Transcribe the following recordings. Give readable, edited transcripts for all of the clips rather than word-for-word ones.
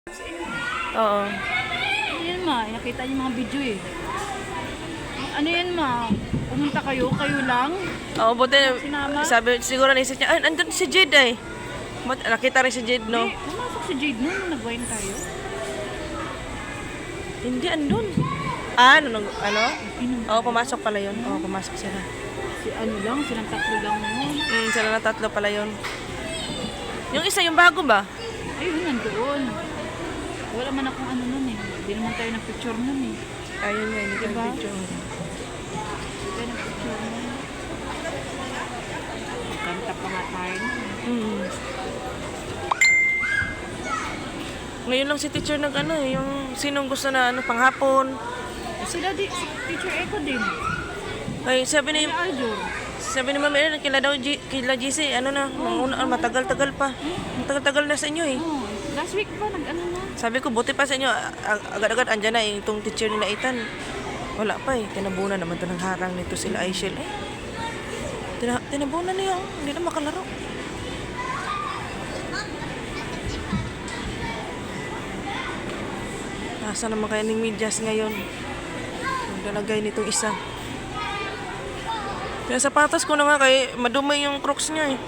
Oo. Ano yan ma? Nakita niyo mga video eh. Ano yan ma? Pumunta kayo lang? Oo, buti Sinama? sabi siguro naisip niya, ay, andun si Jade ay. Nakita rin si Jade, no? Eh, pumasok si Jade noon nung nag-wine tayo. Hindi, andun. Ah, ano? Inom Oo, pumasok pala yun. Oo, pumasok sila. Si ano lang, silang tatlo lang noon. Sila na tatlo pala yun. Yung isa, yung bago ba? Ayun, nandoon. Wala man akong ano nun eh. Hindi naman tayo nag-picture nun eh. Ayun nga, hindi ko Diba? video. Hindi tayo nag-picture nun. Kanta pa nga tayo nun. Ngayon lang si teacher yung sinong gusto na panghapon. Sila si Teacher Echo din. Ay, sabi ni Aljur. Ma'am Erin, kila GC, matagal-tagal pa. Matagal-tagal na sa inyo eh. Oh, last week pa nag-ano na. Sabi ko, buti pa sa inyo, agad-agad andyan na itong teacher nila Ethan. Wala pa eh, tinabunan naman ito ng harang nito sila Aishel eh. Tinabunan niya, hindi na makalaro. Nasa naman kaya ng medyas ngayon? Ang dalagay nitong isa. Kaya sapatos ko na nga kay madumay yung crocs niya eh.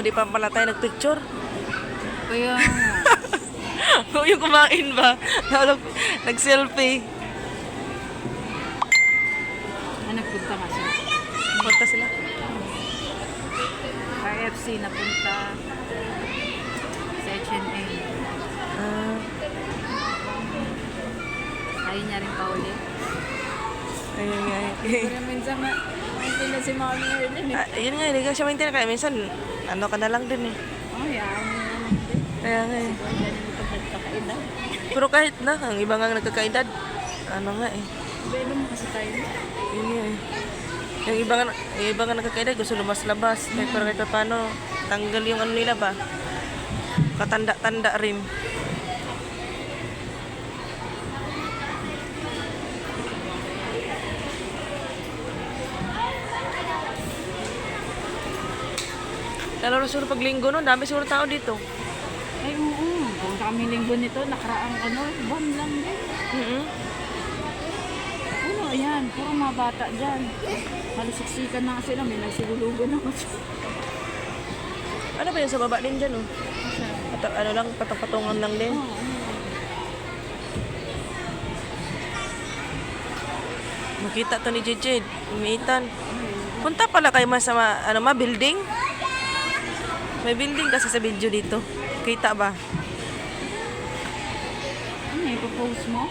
Di pa pala tayo nagpicture. Kaya, Yung kumain ba? Nag-selfie. nagpunta nga sila. Punta sila. KFC napunta. Sa H&M. Ah, Ayaw niya rin pa ulit. ayun nga. Pero minsan nga, hindi na si Mami Erlyn eh. Yun nga, hindi ka siya maintindihan. Kaya minsan, ano ka na lang din eh. Oh, yaw mo naman din. Kaya nga eh. Kung ganun ito nagkakaida. Pero kahit na, ang iba nga nagkakaedad. Ano nga eh. Belo mo kasi tayo. Yun nga eh. Yung iba nga nagkakaedad, gusto lumas-labas. Pero kahit paano, tanggal yung ano nila ba? Katanda-tanda rin. Lalo siguro pag linggo no, dami siguro tao dito. Ay, oo. Kung kami linggo nito, nakaraang buwan lang din. Ano, ayan. Puro mga bata dyan. Halisiksikan na sila. May nagsigulugo na kasi. Ano ba yun sa baba din dyan oh? Ano lang, patong-patungan lang din. Makita to ni Jejed, umiitan. Punta pala kayo sa building? May building kasi sa video dito. Kita ba? Ano, ipopost mo?